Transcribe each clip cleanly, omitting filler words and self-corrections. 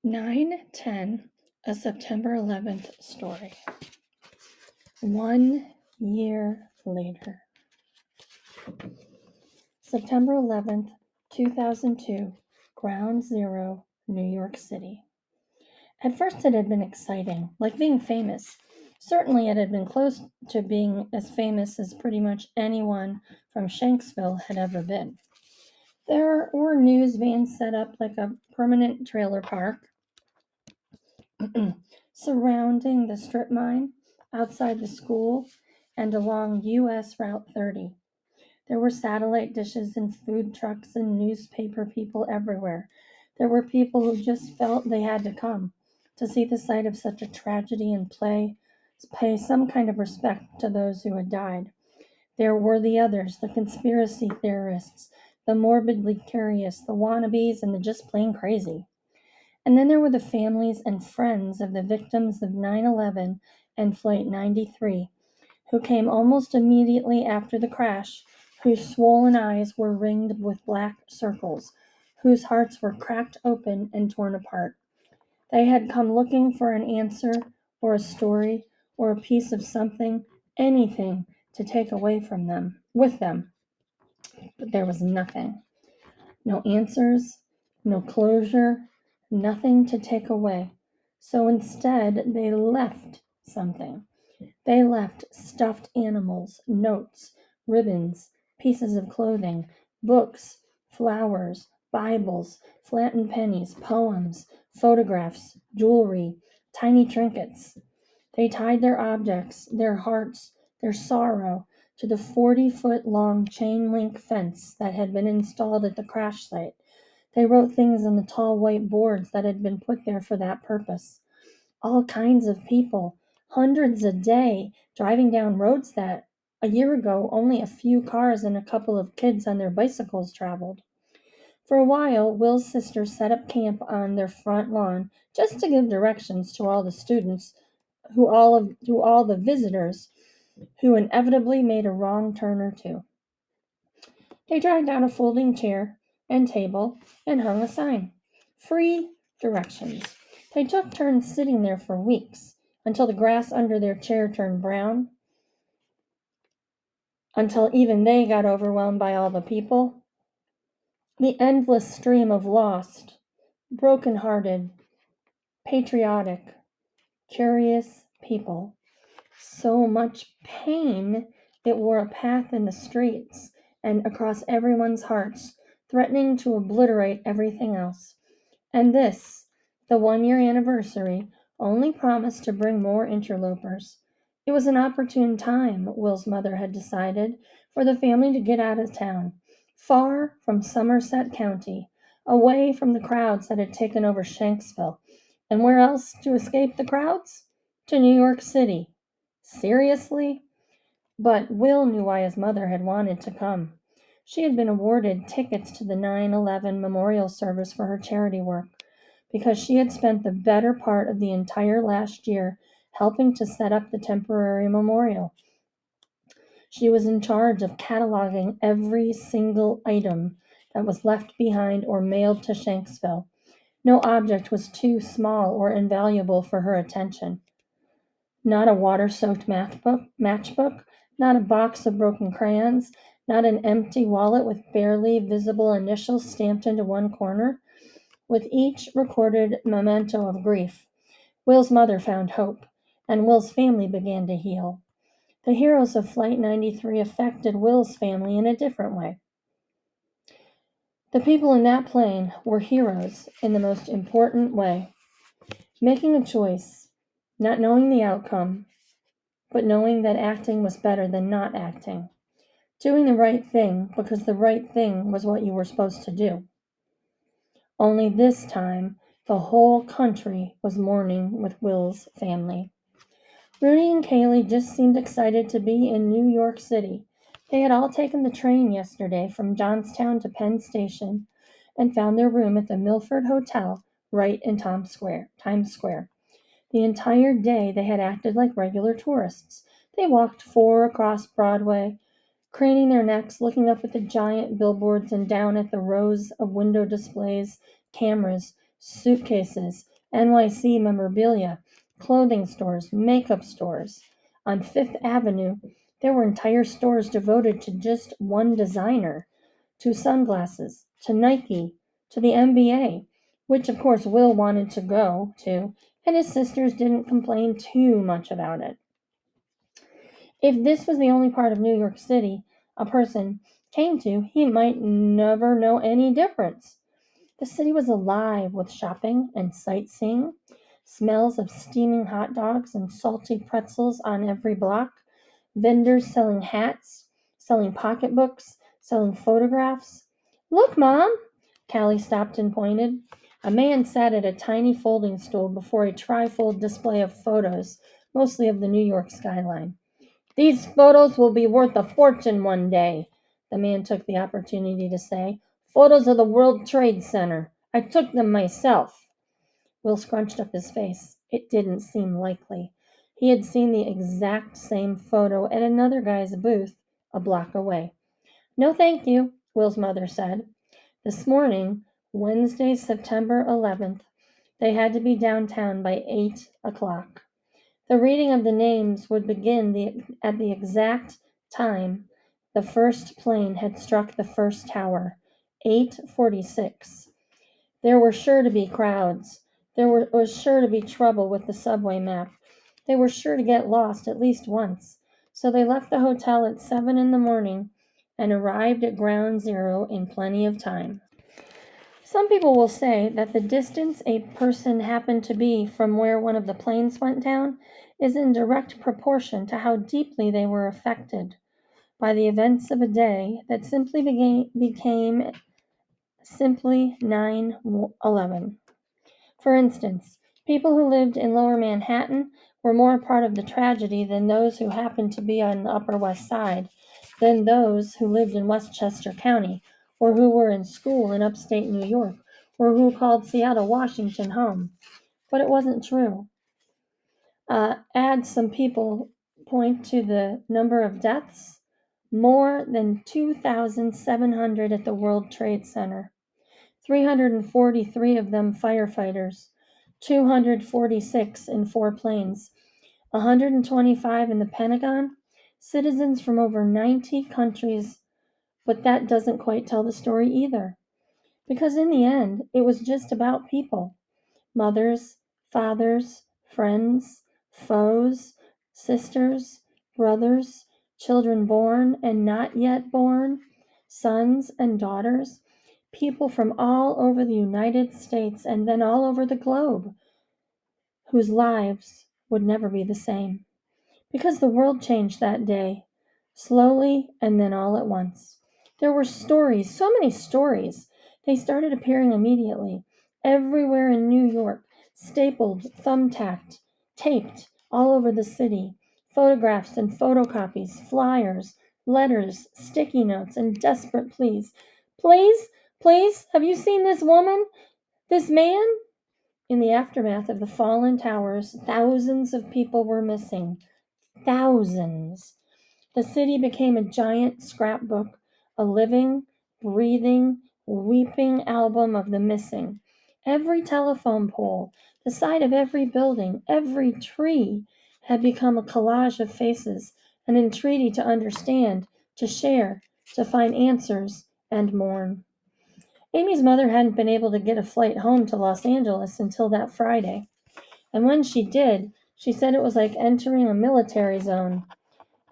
9:10, a September 11th story. 1 year later. September 11th, 2002, Ground Zero, New York City. At first it had been exciting, like being famous. Certainly it had been close to being as famous as pretty much anyone from Shanksville had ever been. There were news vans set up like a permanent trailer park surrounding the strip mine, outside the school, and along US Route 30. There were satellite dishes and food trucks and newspaper people everywhere. There were people who just felt they had to come to see the sight of such a tragedy and pay some kind of respect to those who had died. There were the others, the conspiracy theorists, the morbidly curious, the wannabes, and the just plain crazy. And then there were the families and friends of the victims of 9/11 and Flight 93, who came almost immediately after the crash, whose swollen eyes were ringed with black circles, whose hearts were cracked open and torn apart. They had come looking for an answer or a story or a piece of something, anything to take away from them, with them. But there was nothing. No answers, no closure, nothing to take away. So instead, they left something. They left stuffed animals, notes, ribbons, pieces of clothing, books, flowers, Bibles, flattened pennies, poems, photographs, jewelry, tiny trinkets. They tied their objects, their hearts, their sorrow to the 40-foot-long chain link fence that had been installed at the crash site. They wrote things on the tall white boards that had been put there for that purpose. All kinds of people, hundreds a day, driving down roads that a year ago only a few cars and a couple of kids on their bicycles traveled. For a while, Will's sister set up camp on their front lawn just to give directions to all the students, to all the visitors who inevitably made a wrong turn or two. They dragged out a folding chair and table and hung a sign. Free directions. They took turns sitting there for weeks, until the grass under their chair turned brown, until even they got overwhelmed by all the people. The endless stream of lost, broken-hearted, patriotic, curious people. So much pain it wore a path in the streets and across everyone's hearts, threatening to obliterate everything else. And this, the 1 year anniversary, only promised to bring more interlopers. It was an opportune time, Will's mother had decided, for the family to get out of town, far from Somerset County, away from the crowds that had taken over Shanksville. And where else to escape the crowds? To New York City. Seriously? But Will knew why his mother had wanted to come. She had been awarded tickets to the 9/11 memorial service for her charity work, because she had spent the better part of the entire last year helping to set up the temporary memorial. She was in charge of cataloging every single item that was left behind or mailed to Shanksville. No object was too small or invaluable for her attention. Not a water-soaked matchbook, not a box of broken crayons, not an empty wallet with barely visible initials stamped into one corner. With each recorded memento of grief, Will's mother found hope, and Will's family began to heal. The heroes of Flight 93 affected Will's family in a different way. The people in that plane were heroes in the most important way, making a choice, not knowing the outcome, but knowing that acting was better than not acting. Doing the right thing because the right thing was what you were supposed to do. Only this time, the whole country was mourning with Will's family. Rudy and Kaylee just seemed excited to be in New York City. They had all taken the train yesterday from Johnstown to Penn Station and found their room at the Milford Hotel right in Times Square. The entire day they had acted like regular tourists. They walked 4 across Broadway, craning their necks, looking up at the giant billboards and down at the rows of window displays, cameras, suitcases, NYC memorabilia, clothing stores, makeup stores. On Fifth Avenue, there were entire stores devoted to just one designer, to sunglasses, to Nike, to the NBA, which of course Will wanted to go to, and his sisters didn't complain too much about it. If this was the only part of New York City a person came to, he might never know any difference. The city was alive with shopping and sightseeing, smells of steaming hot dogs and salty pretzels on every block, vendors selling hats, selling pocketbooks, selling photographs. Look, Mom! Callie stopped and pointed. A man sat at a tiny folding stool before a trifold display of photos, mostly of the New York skyline. These photos will be worth a fortune one day, the man took the opportunity to say. Photos of the World Trade Center. I took them myself. Will scrunched up his face. It didn't seem likely. He had seen the exact same photo at another guy's booth a block away. No, thank you, Will's mother said. This morning, Wednesday, September 11th, they had to be downtown by 8 o'clock. The reading of the names would begin at the exact time the first plane had struck the first tower, 8:46. There were sure to be crowds. There was sure to be trouble with the subway map. They were sure to get lost at least once. So they left the hotel at 7 in the morning and arrived at Ground Zero in plenty of time. Some people will say that the distance a person happened to be from where one of the planes went down is in direct proportion to how deeply they were affected by the events of a day that simply became simply 9/11. For instance, people who lived in Lower Manhattan were more a part of the tragedy than those who happened to be on the Upper West Side, than those who lived in Westchester County, or who were in school in upstate New York, or who called Seattle, Washington home. But it wasn't true. Add some people point to the number of deaths, more than 2,700 at the World Trade Center. 343 of them firefighters, 246 in 4 planes, 125 in the Pentagon, citizens from over 90 countries. But that doesn't quite tell the story either. Because in the end, it was just about people. Mothers, fathers, friends, foes, sisters, brothers, children born and not yet born, sons and daughters, people from all over the United States and then all over the globe, whose lives would never be the same. Because the world changed that day, slowly and then all at once. There were stories, so many stories. They started appearing immediately, everywhere in New York, stapled, thumbtacked, taped, all over the city. Photographs and photocopies, flyers, letters, sticky notes, and desperate pleas. Please, please, have you seen this woman? This man? In the aftermath of the fallen towers, thousands of people were missing. Thousands. The city became a giant scrapbook, a living, breathing, weeping album of the missing. Every telephone pole, the side of every building, every tree had become a collage of faces, an entreaty to understand, to share, to find answers, and mourn. Amy's mother hadn't been able to get a flight home to Los Angeles until that Friday. And when she did, she said it was like entering a military zone.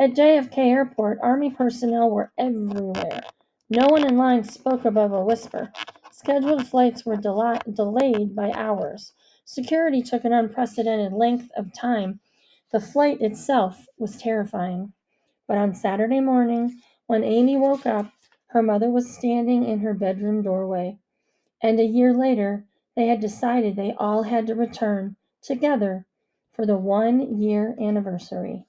At JFK Airport, Army personnel were everywhere. No one in line spoke above a whisper. Scheduled flights were delayed by hours. Security took an unprecedented length of time. The flight itself was terrifying. But on Saturday morning, when Amy woke up, her mother was standing in her bedroom doorway. And a year later, they had decided they all had to return together for the 1-year anniversary.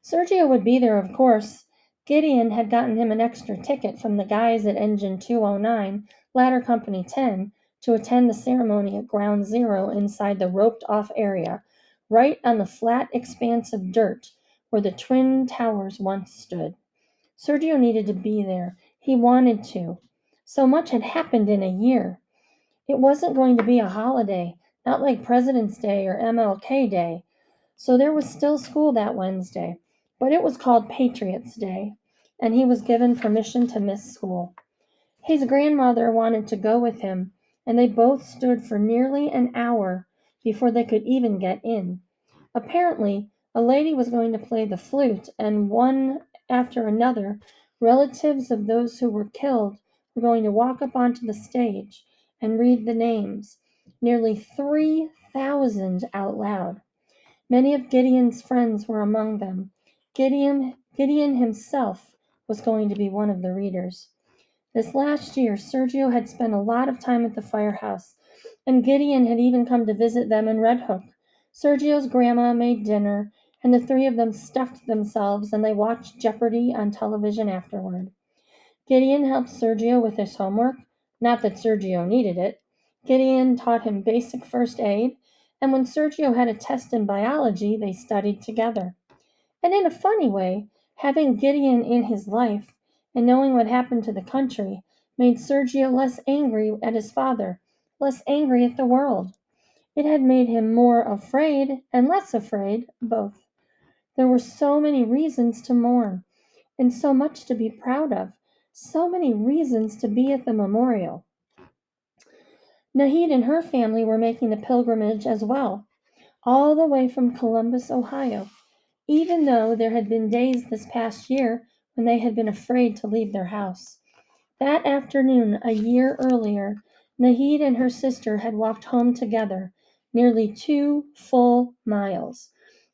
Sergio would be there, of course. Gideon had gotten him an extra ticket from the guys at Engine 209, Ladder Company 10, to attend the ceremony at Ground Zero inside the roped-off area, right on the flat expanse of dirt where the Twin Towers once stood. Sergio needed to be there. He wanted to. So much had happened in a year. It wasn't going to be a holiday. not like President's Day or MLK Day. So there was still school that Wednesday, but it was called Patriots' Day, and he was given permission to miss school. His grandmother wanted to go with him, and they both stood for nearly an hour before they could even get in. Apparently, a lady was going to play the flute, and one after another, relatives of those who were killed were going to walk up onto the stage and read the names, nearly 3,000 out loud. Many of Gideon's friends were among them. Gideon himself was going to be one of the readers. This last year, Sergio had spent a lot of time at the firehouse, and Gideon had even come to visit them in Red Hook. Sergio's grandma made dinner, and the three of them stuffed themselves and they watched Jeopardy on television afterward. Gideon helped Sergio with his homework, not that Sergio needed it. Gideon taught him basic first aid, and when Sergio had a test in biology, they studied together. And in a funny way, having Gideon in his life and knowing what happened to the country made Sergio less angry at his father, less angry at the world. It had made him more afraid and less afraid, both. There were so many reasons to mourn, and so much to be proud of, so many reasons to be at the memorial. Nahid and her family were making the pilgrimage as well, all the way from Columbus, Ohio, even though there had been days this past year when they had been afraid to leave their house. That afternoon, a year earlier, Nahid and her sister had walked home together, nearly 2 full miles.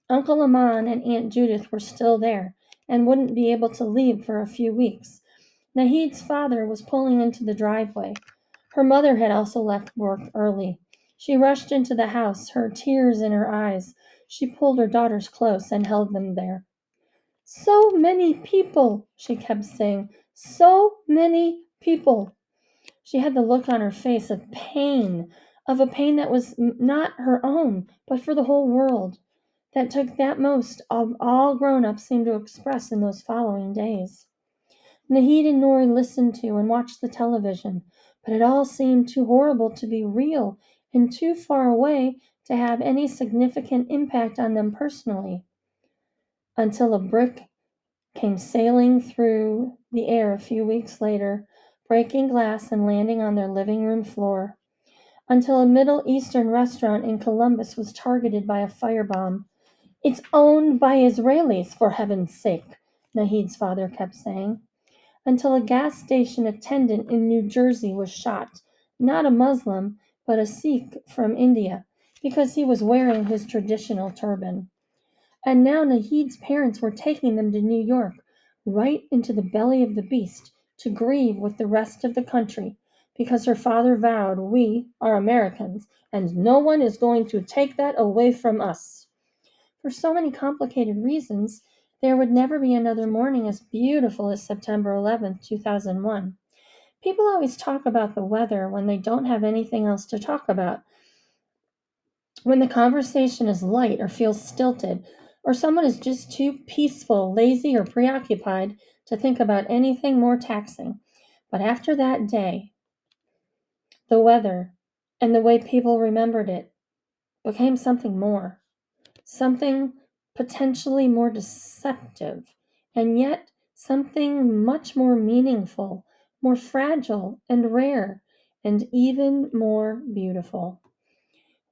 Uncle Aman and Aunt Judith were still there and wouldn't be able to leave for a few weeks. Nahid's father was pulling into the driveway. Her mother had also left work early. She rushed into the house, her tears in her eyes. She pulled her daughters close and held them there. So many people, she kept saying. So many people. She had the look on her face of pain, of a pain that was not her own, but for the whole world, that took that most of all grown-ups seemed to express in those following days. Nahid and Nori listened to and watched the television, but it all seemed too horrible to be real and too far away to have any significant impact on them personally. Until a brick came sailing through the air a few weeks later, breaking glass and landing on their living room floor. Until a Middle Eastern restaurant in Columbus was targeted by a firebomb. It's owned by Israelis, for heaven's sake, Nahid's father kept saying. Until a gas station attendant in New Jersey was shot, not a Muslim, but a Sikh from India, because he was wearing his traditional turban. And now Nahid's parents were taking them to New York, right into the belly of the beast, to grieve with the rest of the country, because her father vowed, we are Americans, and no one is going to take that away from us. For so many complicated reasons, there would never be another morning as beautiful as September 11th, 2001. People always talk about the weather when they don't have anything else to talk about. When the conversation is light or feels stilted, or someone is just too peaceful, lazy, or preoccupied to think about anything more taxing. But after that day, the weather and the way people remembered it became something more. Something potentially more deceptive, and yet something much more meaningful, more fragile and rare, and even more beautiful.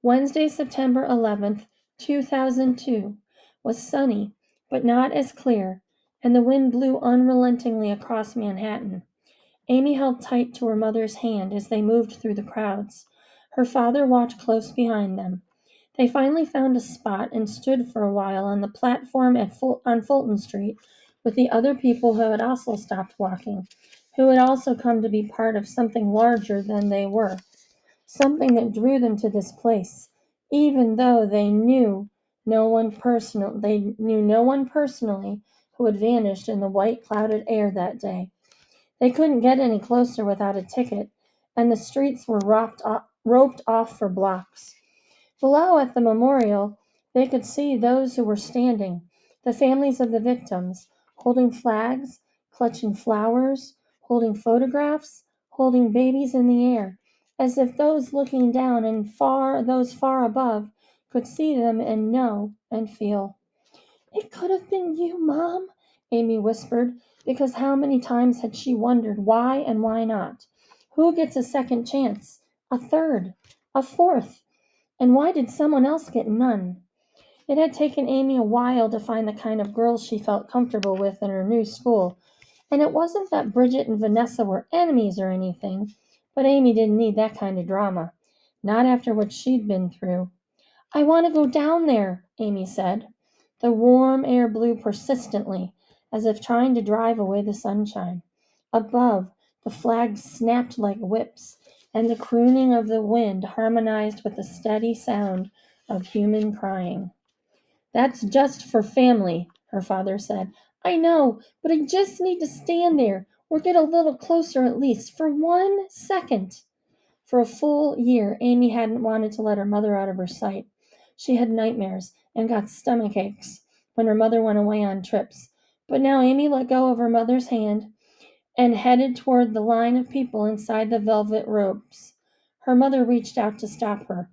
Wednesday, September 11th, 2002, was sunny, but not as clear, and the wind blew unrelentingly across Manhattan. Amy held tight to her mother's hand as they moved through the crowds. Her father walked close behind them. They finally found a spot and stood for a while on the platform on Fulton Street with the other people who had also stopped walking, who had also come to be part of something larger than they were, something that drew them to this place, even though they knew no one personally who had vanished in the white clouded air that day. They couldn't get any closer without a ticket, and the streets were roped off for blocks. Below at the memorial, they could see those who were standing, the families of the victims, holding flags, clutching flowers, holding photographs, holding babies in the air, as if those looking down and those far above could see them and know and feel. "It could have been you, Mom," Amy whispered, because how many times had she wondered why and why not? Who gets a second chance? A third? A fourth? And why did someone else get none? It had taken Amy a while to find the kind of girls she felt comfortable with in her new school, and it wasn't that Bridget and Vanessa were enemies or anything, but Amy didn't need that kind of drama. Not after what she'd been through. "I want to go down there," Amy said. The warm air blew persistently, as if trying to drive away the sunshine. Above, the flags snapped like whips, and the crooning of the wind harmonized with the steady sound of human crying. "That's just for family," her father said. "I know, but I just need to stand there, or get a little closer at least, for 1 second." For a full year, Amy hadn't wanted to let her mother out of her sight. She had nightmares and got stomach aches when her mother went away on trips. But now Amy let go of her mother's hand and headed toward the line of people inside the velvet ropes. Her mother reached out to stop her.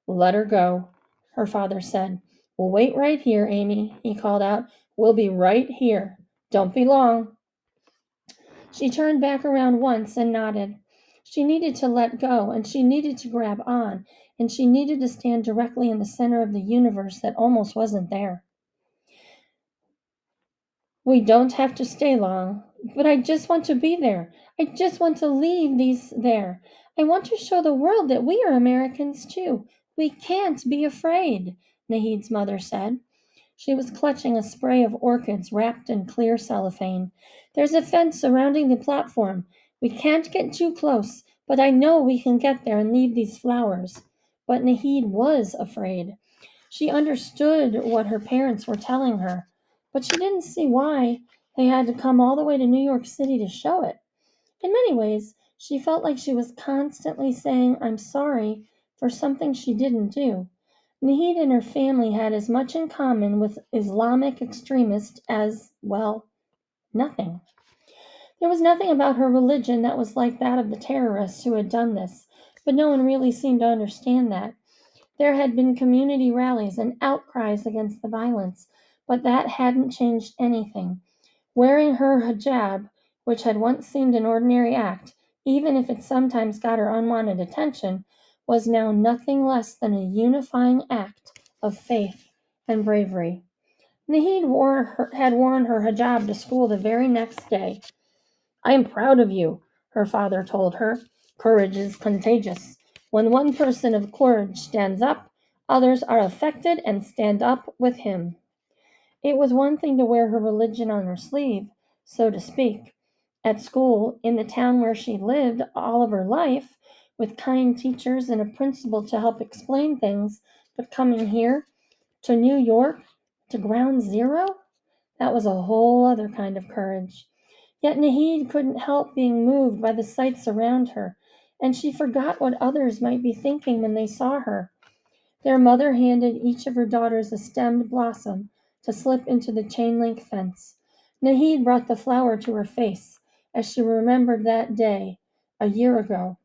"Let her go," her father said. "We'll wait right here, Amy," he called out. "We'll be right here. Don't be long." She turned back around once and nodded. She needed to let go, and she needed to grab on, and she needed to stand directly in the center of the universe that almost wasn't there. "We don't have to stay long, but I just want to be there. I just want to leave these there. I want to show the world that we are Americans too. We can't be afraid," Nahid's mother said. She was clutching a spray of orchids wrapped in clear cellophane. "There's a fence surrounding the platform. We can't get too close, but I know we can get there and leave these flowers." But Nahid was afraid. She understood what her parents were telling her, but she didn't see why they had to come all the way to New York City to show it. In many ways, she felt like she was constantly saying, "I'm sorry," for something she didn't do. Nahid and her family had as much in common with Islamic extremists as, well, nothing. There was nothing about her religion that was like that of the terrorists who had done this, but no one really seemed to understand that. There had been community rallies and outcries against the violence, but that hadn't changed anything. Wearing her hijab, which had once seemed an ordinary act, even if it sometimes got her unwanted attention, was now nothing less than a unifying act of faith and bravery. Nahid had worn her hijab to school the very next day. "I am proud of you," her father told her. "Courage is contagious. When one person of courage stands up, others are affected and stand up with him." It was one thing to wear her religion on her sleeve, so to speak. At school, in the town where she lived all of her life, with kind teachers and a principal to help explain things, but coming here, to New York, to ground zero, that was a whole other kind of courage. Yet Nahid couldn't help being moved by the sights around her, and she forgot what others might be thinking when they saw her. Their mother handed each of her daughters a stemmed blossom to slip into the chain-link fence. Nahid brought the flower to her face as she remembered that day, a year ago,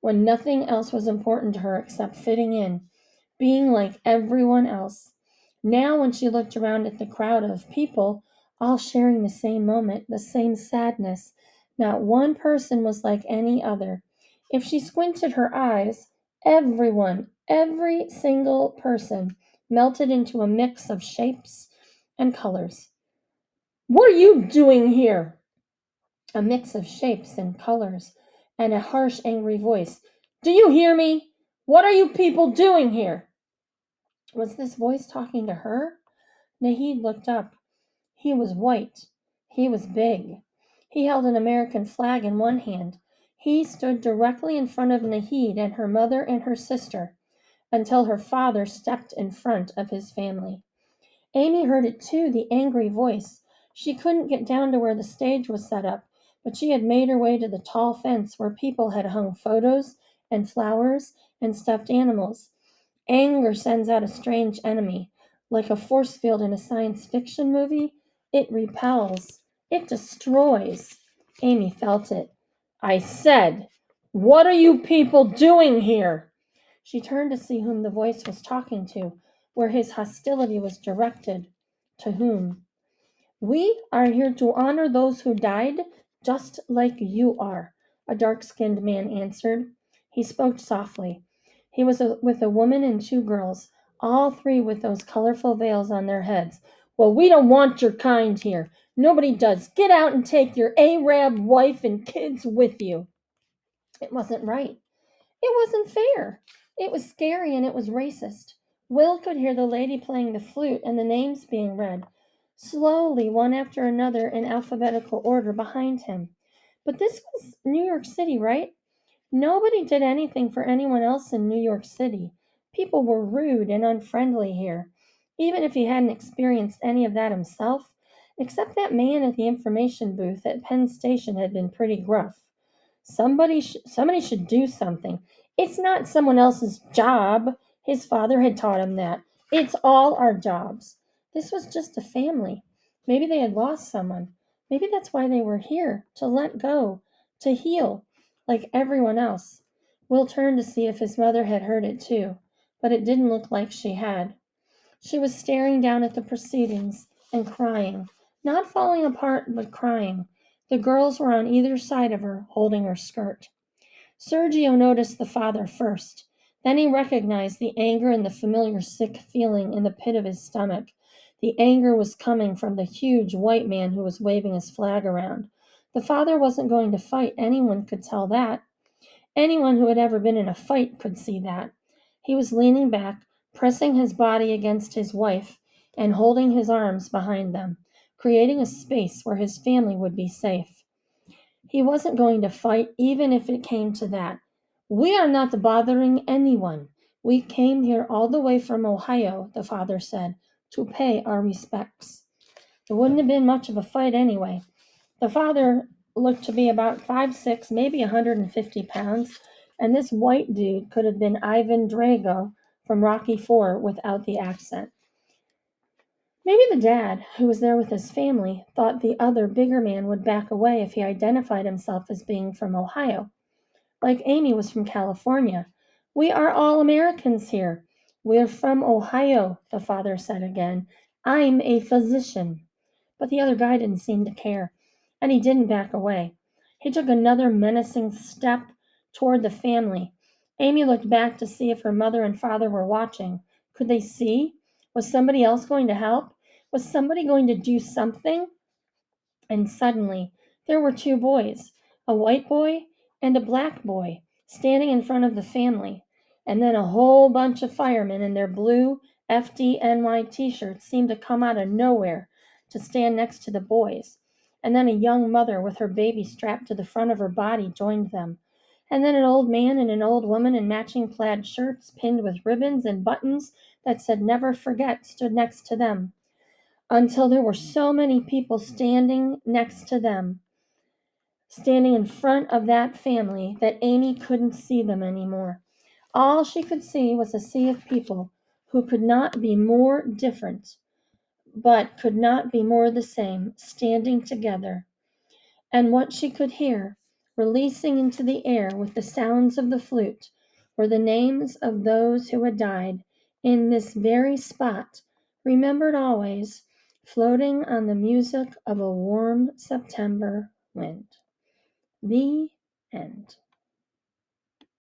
when nothing else was important to her except fitting in, being like everyone else. Now, when she looked around at the crowd of people, all sharing the same moment, the same sadness, not one person was like any other. If she squinted her eyes, everyone, every single person, melted into a mix of shapes and colors. "What are you doing here?" A mix of shapes and colors, and a harsh, angry voice. "Do you hear me? What are you people doing here?" Was this voice talking to her? Nahid looked up. He was white. He was big. He held an American flag in one hand. He stood directly in front of Nahid and her mother and her sister, until her father stepped in front of his family. Amy heard it too, the angry voice. She couldn't get down to where the stage was set up, but she had made her way to the tall fence where people had hung photos and flowers and stuffed animals. Anger sends out a strange enemy. Like a force field in a science fiction movie, it repels. It destroys. Amy felt it. "I said, What are you people doing here? She turned to see whom the voice was talking to, where his hostility was directed. To whom? We are here to honor those who died, just like you are, a dark-skinned man answered. He spoke softly. He was with a woman and two girls, all three with those colorful veils on their heads. Well, we don't want your kind here. Nobody does. Get out and take your Arab wife and kids with you. It wasn't right. It wasn't fair. It was scary and it was racist. Will could hear the lady playing the flute and the names being read, slowly, one after another, in alphabetical order behind him. But this was New York City, right? Nobody did anything for anyone else in New York City. People were rude and unfriendly here, even if he hadn't experienced any of that himself, except that man at the information booth at Penn Station had been pretty gruff. Somebody should do something. It's not someone else's job. His father had taught him that. It's all our jobs. This was just a family. Maybe they had lost someone. Maybe that's why they were here, to let go, to heal, like everyone else. Will turned to see if his mother had heard it too, but it didn't look like she had. She was staring down at the proceedings and crying, not falling apart, but crying. The girls were on either side of her, holding her skirt. Sergio noticed the father first. Then he recognized the anger and the familiar sick feeling in the pit of his stomach. The anger was coming from the huge white man who was waving his flag around. The father wasn't going to fight, anyone could tell that. Anyone who had ever been in a fight could see that. He was leaning back, pressing his body against his wife, and holding his arms behind them, creating a space where his family would be safe. He wasn't going to fight, even if it came to that. We are not bothering anyone. We came here all the way from Ohio, the father said, to pay our respects. It wouldn't have been much of a fight anyway. The father looked to be about 5'6", maybe 150 pounds, and this white dude could have been Ivan Drago from Rocky IV without the accent. Maybe the dad, who was there with his family, thought the other, bigger man would back away if he identified himself as being from Ohio. Like Amy was from California. We are all Americans here. We're from Ohio, the father said again. I'm a physician. But the other guy didn't seem to care, and he didn't back away. He took another menacing step toward the family. Amy looked back to see if her mother and father were watching. Could they see? Was somebody else going to help? Was somebody going to do something? And suddenly, there were two boys, a white boy and a black boy, standing in front of the family. And then a whole bunch of firemen in their blue FDNY t-shirts seemed to come out of nowhere to stand next to the boys. And then a young mother with her baby strapped to the front of her body joined them. And then an old man and an old woman in matching plaid shirts pinned with ribbons and buttons that said "Never Forget" stood next to them, until there were so many people standing next to them, standing in front of that family, that Amy couldn't see them anymore. All she could see was a sea of people who could not be more different, but could not be more the same, standing together. And what she could hear, releasing into the air with the sounds of the flute, were the names of those who had died in this very spot, remembered always, floating on the music of a warm September wind. The end.